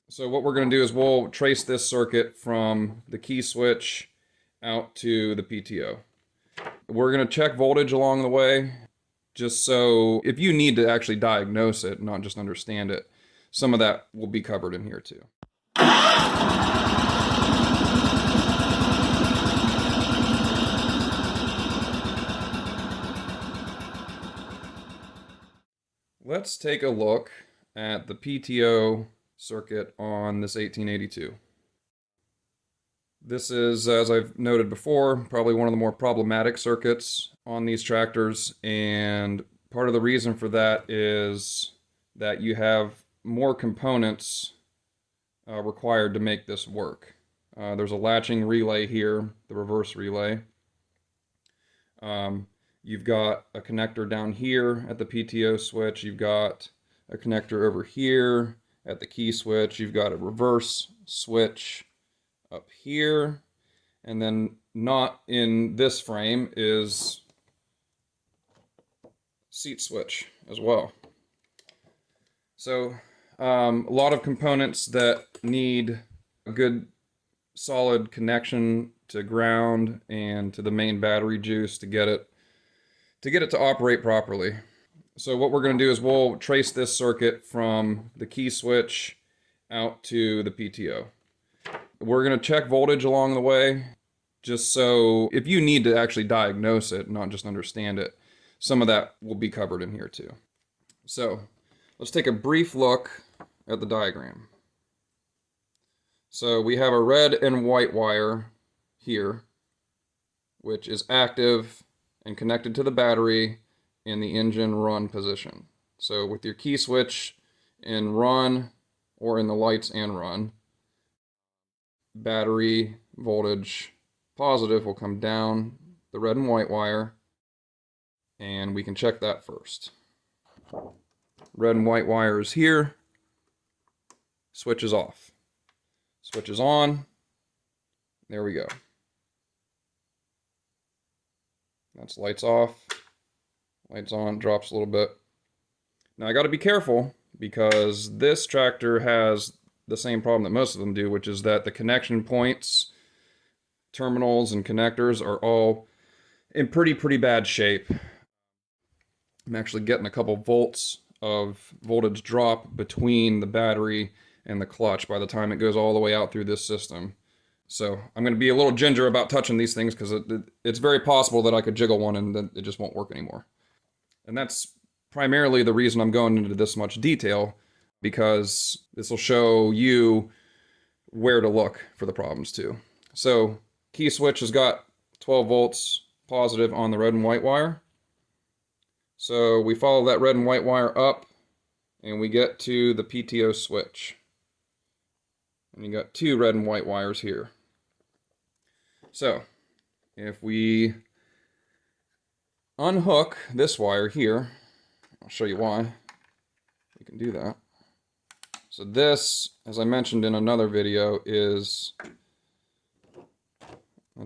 So what we're going to do is we'll trace this circuit from the key switch out to the PTO. We're going to check voltage along the way, just so if you need to actually diagnose it, not just understand it, some of that will be covered in here too. Let's take a look at the PTO circuit on this 1882. This is, as I've noted before, probably one of the more problematic circuits on these tractors, and part of the reason for that is that you have more components required to make this work. There's a latching relay here, the reverse relay. You've got a connector down here at the PTO switch. You've got a connector over here at the key switch. You've got a reverse switch up here. And then not in this frame is seat switch as well. So a lot of components that need a good solid connection to ground and to the main battery juice to get it to operate properly. So what we're going to do is we'll trace this circuit from the key switch out to the PTO. We're going to check voltage along the way, just so if you need to actually diagnose it, not just understand it, some of that will be covered in here too. So let's take a brief look at the diagram. So we have a red and white wire here, which is active and connected to the battery in the engine run position. So with your key switch in run or in the lights and run, battery voltage positive will come down the red and white wire, and we can check that first. Red and white wire is here, switch is off. Switch is on, there we go. That's lights off, lights on, drops a little bit. Now I got to be careful because this tractor has the same problem that most of them do, which is that the connection points, terminals, and connectors are all in pretty bad shape. I'm actually getting a couple volts of voltage drop between the battery and the clutch by the time it goes all the way out through this system. So I'm going to be a little ginger about touching these things because it's very possible that I could jiggle one and then it just won't work anymore. And that's primarily the reason I'm going into this much detail, because this will show you where to look for the problems too. So key switch has got 12 volts positive on the red and white wire. So we follow that red and white wire up and we get to the PTO switch. And you got two red and white wires here. So if we unhook this wire here, I'll show you why we can do that. So this, as I mentioned in another video, that's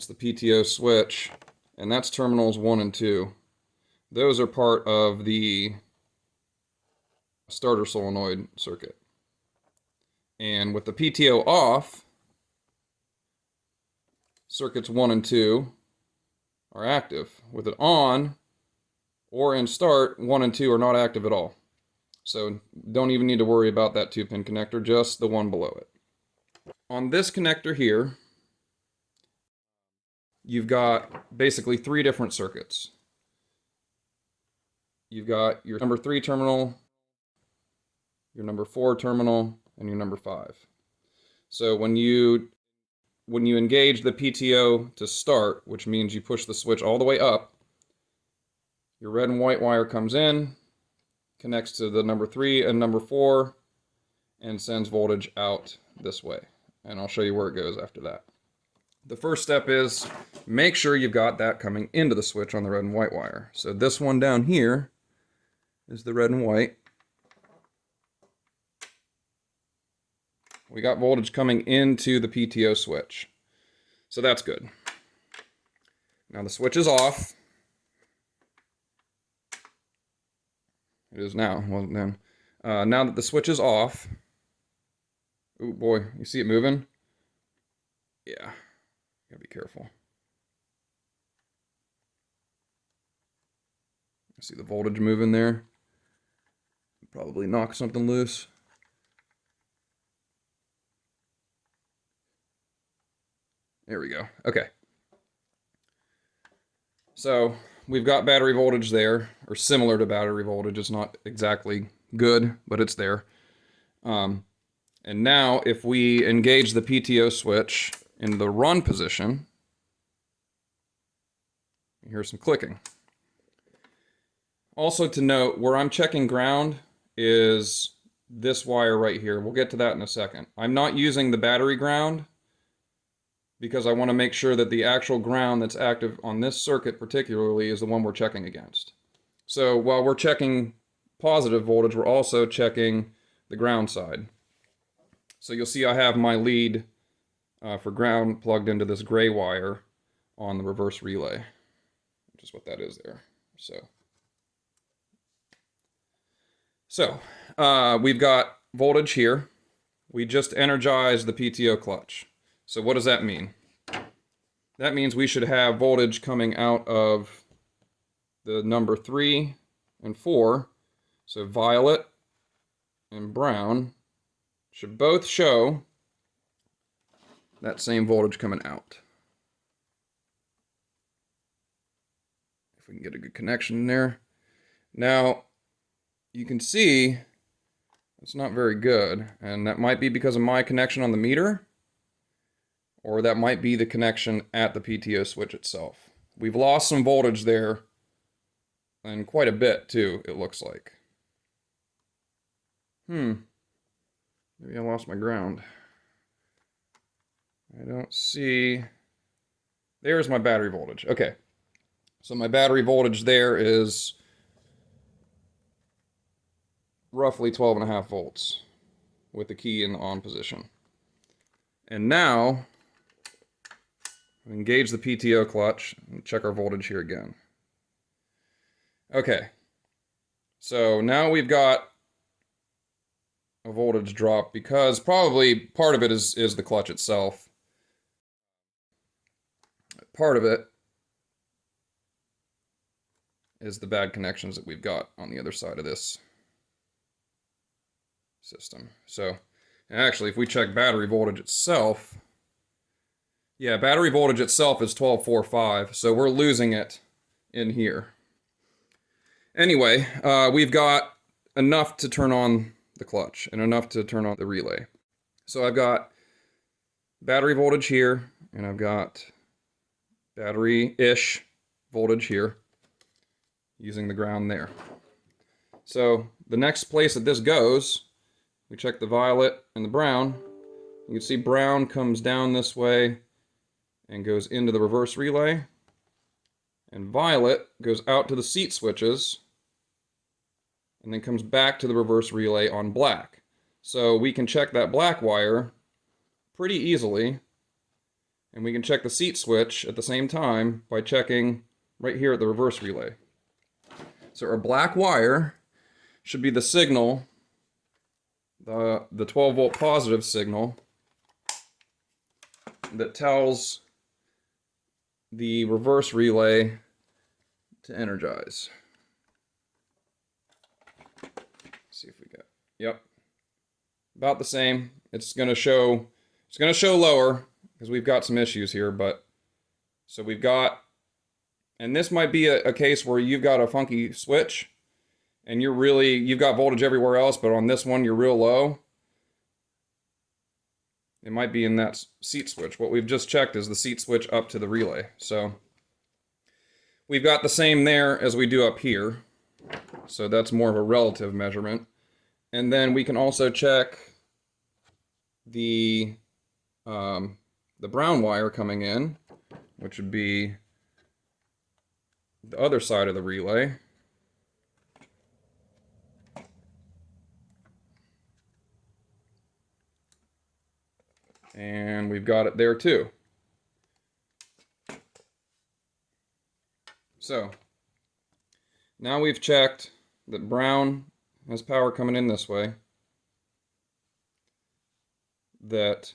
the PTO switch, and that's terminals 1 and 2. Those are part of the starter solenoid circuit. And with the PTO off, circuits 1 and 2 are active. With it on or in start, 1 and 2 are not active at all. So don't even need to worry about that 2-pin connector, just the one below it. On this connector here, you've got basically 3 different circuits. You've got your number 3 terminal, your number 4 terminal, and your number 5. So when you engage the PTO to start, which means you push the switch all the way up, your red and white wire comes in, connects to the number 3 and number 4, and sends voltage out this way. And I'll show you where it goes after that. The first step is make sure you've got that coming into the switch on the red and white wire. So this one down here is the red and white. We got voltage coming into the PTO switch. So that's good. Now the switch is off. It is now, it wasn't then. Now that the switch is off, Oh boy, you see it moving? Yeah, gotta be careful. See the voltage moving there? Probably knock something loose. There we go. Okay. So we've got battery voltage there, or similar to battery voltage. It's not exactly good, but it's there. And now if we engage the PTO switch in the run position, you hear some clicking. Also to note, where I'm checking ground is this wire right here. We'll get to that in a second. I'm not using the battery ground because I want to make sure that the actual ground that's active on this circuit particularly is the one we're checking against. So while we're checking positive voltage, we're also checking the ground side. So you'll see I have my lead for ground plugged into this gray wire on the reverse relay, which is what that is there. So we've got voltage here. We just energized the PTO clutch. So what does that mean? That means we should have voltage coming out of the number 3 and 4. So violet and brown should both show that same voltage coming out. If we can get a good connection in there. Now, you can see it's not very good, and that might be because of my connection on the meter, or that might be the connection at the PTO switch itself. We've lost some voltage there, and quite a bit too, it looks like. Maybe I lost my ground. I don't see... There's my battery voltage. Okay. So my battery voltage there is roughly 12.5 volts with the key in the on position. And now, we engage the PTO clutch and check our voltage here again. Okay. So now we've got a voltage drop because probably part of it is the clutch itself. Part of it is the bad connections that we've got on the other side of this system. So actually, if we check battery voltage itself, yeah, battery voltage itself is 12.45, so we're losing it in here. Anyway, we've got enough to turn on the clutch and enough to turn on the relay. So I've got battery voltage here, and I've got battery-ish voltage here, using the ground there. So the next place that this goes, we check the violet and the brown. You can see brown comes down this way and goes into the reverse relay, and violet goes out to the seat switches and then comes back to the reverse relay on black. So we can check that black wire pretty easily, and we can check the seat switch at the same time by checking right here at the reverse relay. So our black wire should be the signal, the 12 volt positive signal that tells the reverse relay to energize. Let's see if we got, yep, about the same. It's gonna show lower because we've got some issues here, but so we've got, and this might be a case where you've got a funky switch and you've got voltage everywhere else, but on this one you're real low. It might be in that seat switch. What we've just checked is the seat switch up to the relay. So we've got the same there as we do up here. So that's more of a relative measurement. And then we can also check the brown wire coming in, which would be the other side of the relay. And we've got it there too. So now we've checked that brown has power coming in this way. that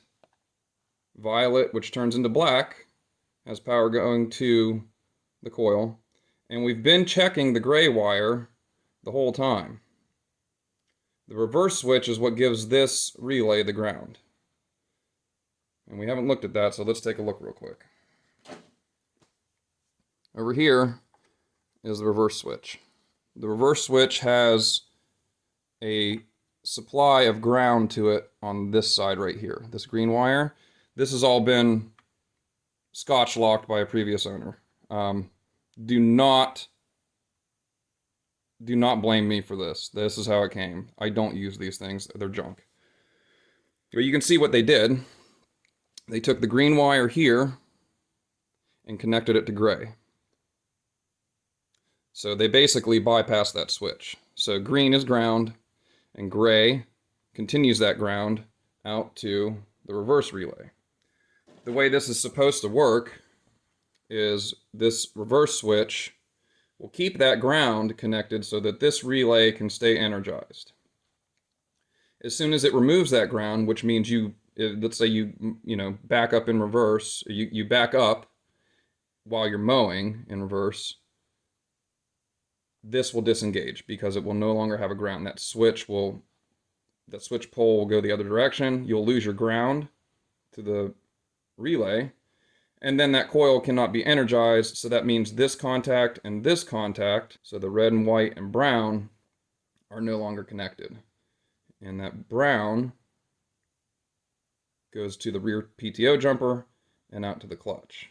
violet, which turns into black, has power going to the coil. And we've been checking the gray wire the whole time. The reverse switch is what gives this relay the ground. And we haven't looked at that, so let's take a look real quick. Over here is the reverse switch. The reverse switch has a supply of ground to it on this side right here, this green wire. This has all been scotch locked by a previous owner. Do not blame me for this. This is how it came. I don't use these things. They're junk. But you can see what they did. They took the green wire here and connected it to gray. So they basically bypassed that switch. So green is ground, and gray continues that ground out to the reverse relay. The way this is supposed to work is this reverse switch will keep that ground connected so that this relay can stay energized. As soon as it removes that ground, which means let's say you back up in reverse, you back up while you're mowing in reverse, this will disengage because it will no longer have a ground. That switch pole will go the other direction. You'll lose your ground to the relay, and then that coil cannot be energized, so that means this contact and this contact, so the red and white and brown, are no longer connected. And that brown goes to the rear PTO jumper and out to the clutch.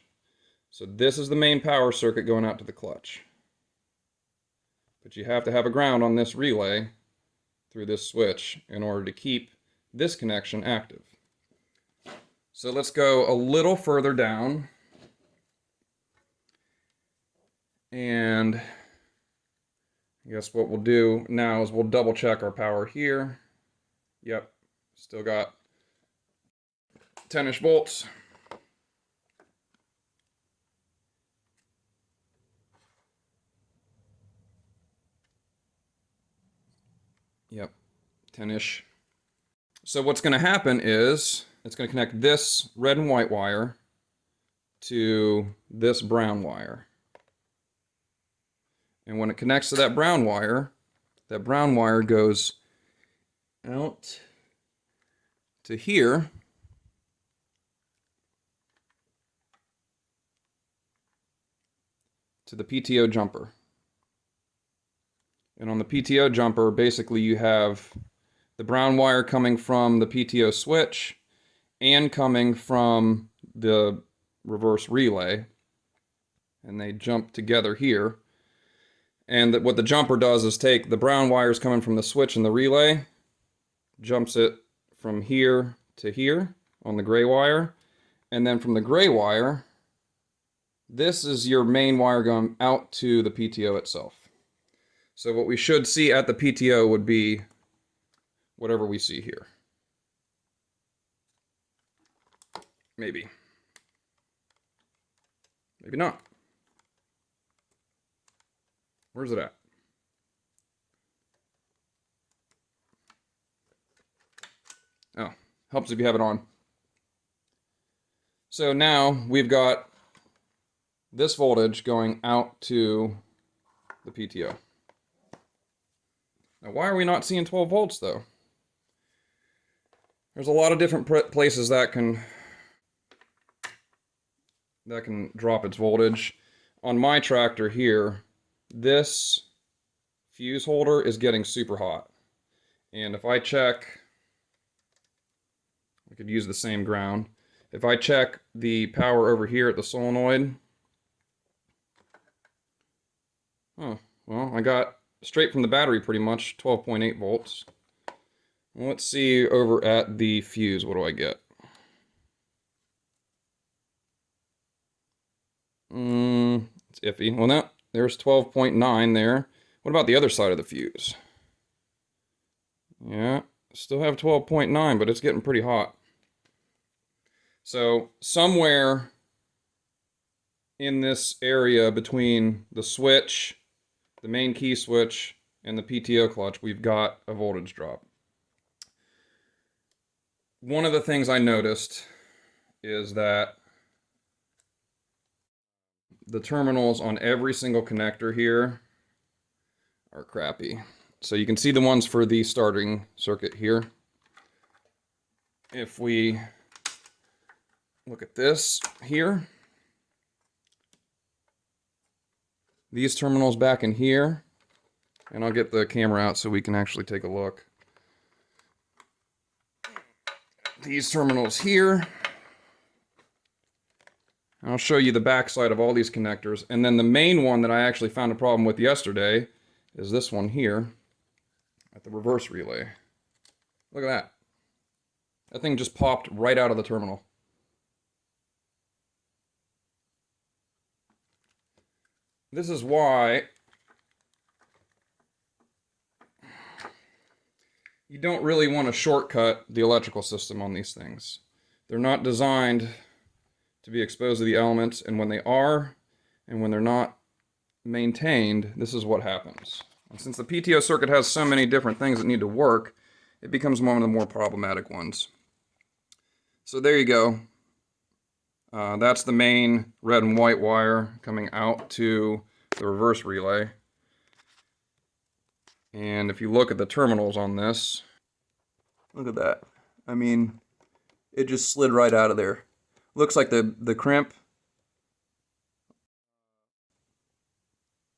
So this is the main power circuit going out to the clutch. But you have to have a ground on this relay through this switch in order to keep this connection active. So let's go a little further down. And I guess what we'll do now is we'll double check our power here. Yep, still got 10-ish volts. Yep, 10-ish. So what's going to happen is it's going to connect this red and white wire to this brown wire. And when it connects to that brown wire goes out to here. To the PTO jumper. And on the PTO jumper, basically you have the brown wire coming from the PTO switch and coming from the reverse relay. And they jump together here. And what the jumper does is take the brown wires coming from the switch and the relay, jumps it from here to here on the gray wire. And then from the gray wire, this is your main wire going out to the PTO itself. So what we should see at the PTO would be whatever we see here. Maybe. Maybe not. Where's it at? Oh, helps if you have it on. So now we've got this voltage going out to the PTO. Now, why are we not seeing 12 volts though? There's a lot of different places that can drop its voltage. On my tractor here, this fuse holder is getting super hot. And if I check, we could use the same ground. If I check the power over here at the solenoid, oh, well, I got straight from the battery pretty much 12.8 volts. Well, let's see over at the fuse, what do I get? It's iffy. Well, no, there's 12.9 there. What about the other side of the fuse? Yeah, still have 12.9, but it's getting pretty hot. So somewhere in this area between the switch, the main key switch, and the PTO clutch, we've got a voltage drop. One of the things I noticed is that the terminals on every single connector here are crappy. So you can see the ones for the starting circuit here. If we look at this here, these terminals back in here, and I'll get the camera out so we can actually take a look. These terminals here, and I'll show you the backside of all these connectors. And then the main one that I actually found a problem with yesterday is this one here at the reverse relay. Look at that. That thing just popped right out of the terminal. This is why you don't really want to shortcut the electrical system on these things. They're not designed to be exposed to the elements, and when they are, and when they're not maintained, this is what happens. And since the PTO circuit has so many different things that need to work, it becomes one of the more problematic ones. So there you go. That's the main red and white wire coming out to the reverse relay. And if you look at the terminals on this, look at that. I mean, it just slid right out of there. Looks like the crimp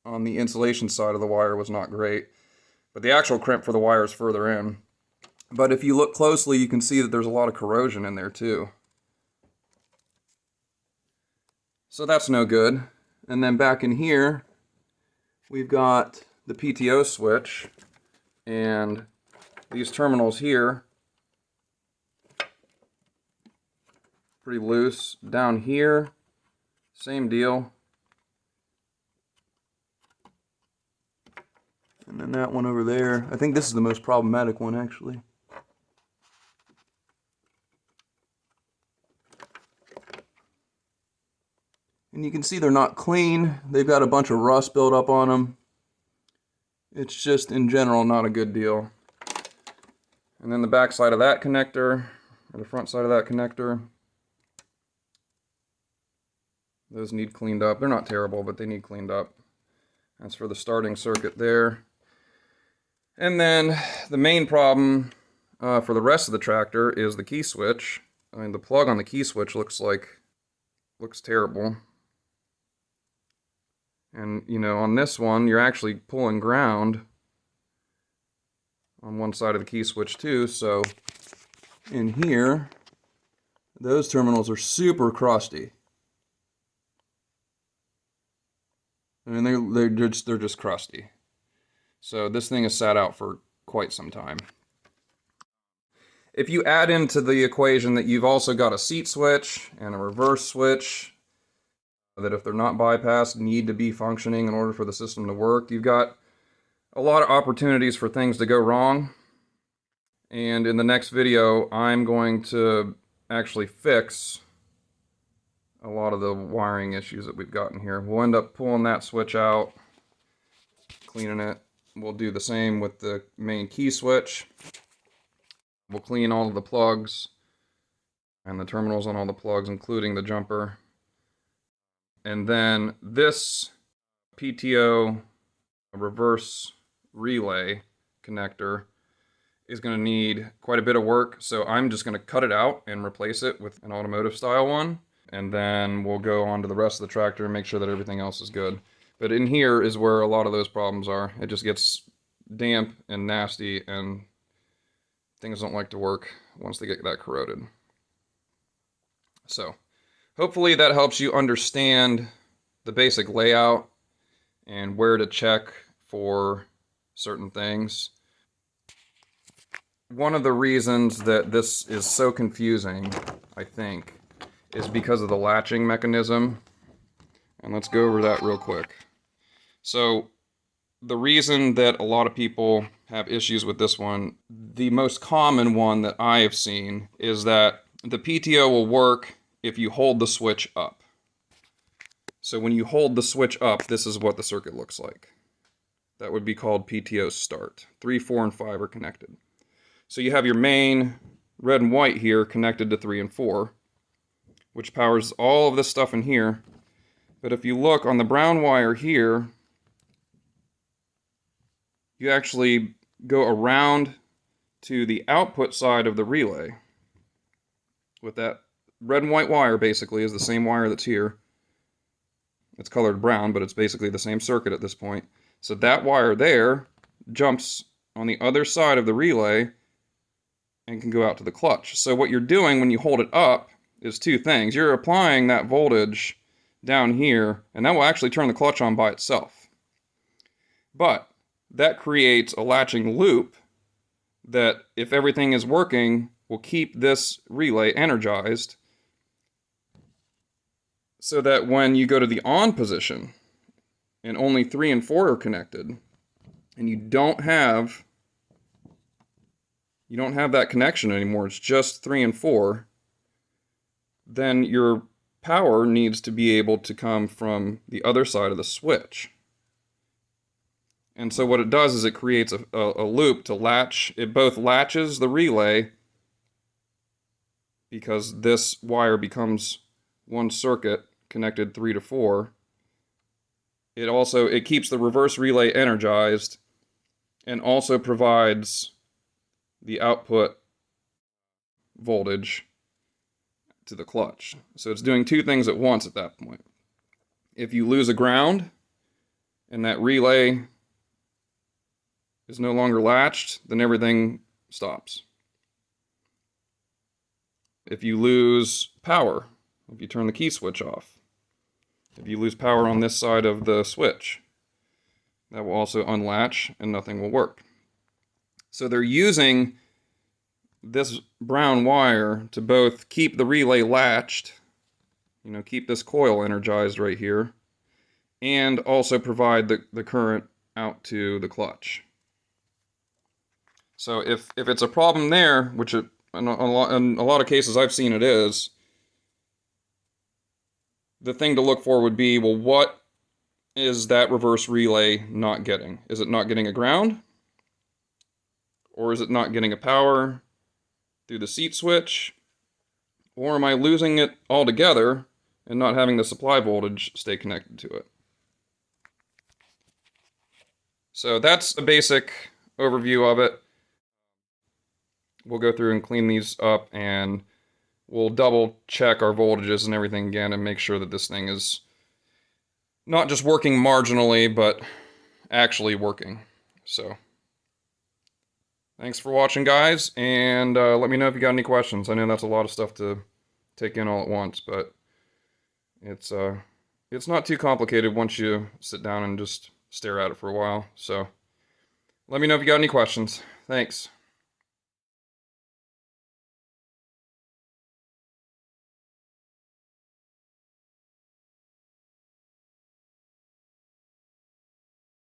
on the insulation side of the wire was not great, but the actual crimp for the wire is further in. But if you look closely, you can see that there's a lot of corrosion in there too. So that's no good. And then back in here, we've got the PTO switch, and these terminals here, pretty loose. Down here, same deal. And then that one over there, I think this is the most problematic one actually. And you can see they're not clean. They've got a bunch of rust built up on them. It's just, in general, not a good deal. And then the back side of that connector, or the front side of that connector, those need cleaned up. They're not terrible, but they need cleaned up. That's for the starting circuit there. And then the main problem for the rest of the tractor is the key switch. I mean, the plug on the key switch looks terrible. And, you know, on this one, you're actually pulling ground on one side of the key switch too. So in here, those terminals are super crusty. I mean, they're just crusty. So this thing has sat out for quite some time. If you add into the equation that you've also got a seat switch and a reverse switch, that if they're not bypassed, need to be functioning in order for the system to work, you've got a lot of opportunities for things to go wrong. And in the next video, I'm going to actually fix a lot of the wiring issues that we've gotten here. We'll end up pulling that switch out, cleaning it. We'll do the same with the main key switch. We'll clean all of the plugs and the terminals on all the plugs, including the jumper. And then this PTO reverse relay connector is going to need quite a bit of work, so I'm just going to cut it out and replace it with an automotive style one, and then we'll go on to the rest of the tractor and make sure that everything else is good. But in here is where a lot of those problems are. It just gets damp and nasty, and things don't like to work once they get that corroded. So hopefully that helps you understand the basic layout and where to check for certain things. One of the reasons that this is so confusing, I think, is because of the latching mechanism. And let's go over that real quick. So the reason that a lot of people have issues with this one, the most common one that I have seen, is that the PTO will work if you hold the switch up. So when you hold the switch up, this is what the circuit looks like. That would be called PTO start. 3, 4, and 5 are connected. So you have your main red and white here connected to 3 and 4, which powers all of this stuff in here. But if you look on the brown wire here, you actually go around to the output side of the relay. With that red and white wire basically is the same wire that's here. It's colored brown, but it's basically the same circuit at this point. So that wire there jumps on the other side of the relay and can go out to the clutch. So what you're doing when you hold it up is two things. You're applying that voltage down here, and that will actually turn the clutch on by itself. But that creates a latching loop that, if everything is working, will keep this relay energized, so that when you go to the on position and only 3 and 4 are connected, and you don't have that connection anymore, it's just 3 and 4, then your power needs to be able to come from the other side of the switch. And so what it does is it creates a loop to latch. It both latches the relay, because this wire becomes one circuit connected 3 to 4. It keeps the reverse relay energized and also provides the output voltage to the clutch. So it's doing two things at once at that point. If you lose a ground and that relay is no longer latched, then everything stops. If you lose power, if you turn the key switch off, if you lose power on this side of the switch, that will also unlatch and nothing will work. So they're using this brown wire to both keep the relay latched, keep this coil energized right here, and also provide the current out to the clutch. So if it's a problem there, which in a lot of cases I've seen it is, the thing to look for would be, well, what is that reverse relay not getting? Is it not getting a ground? Or is it not getting a power through the seat switch? Or am I losing it altogether and not having the supply voltage stay connected to it? So that's a basic overview of it. We'll go through and clean these up, and we'll double check our voltages and everything again and make sure that this thing is not just working marginally, but actually working. So thanks for watching, guys, and let me know if you got any questions. I know that's a lot of stuff to take in all at once, but it's not too complicated once you sit down and just stare at it for a while. So let me know if you got any questions. Thanks.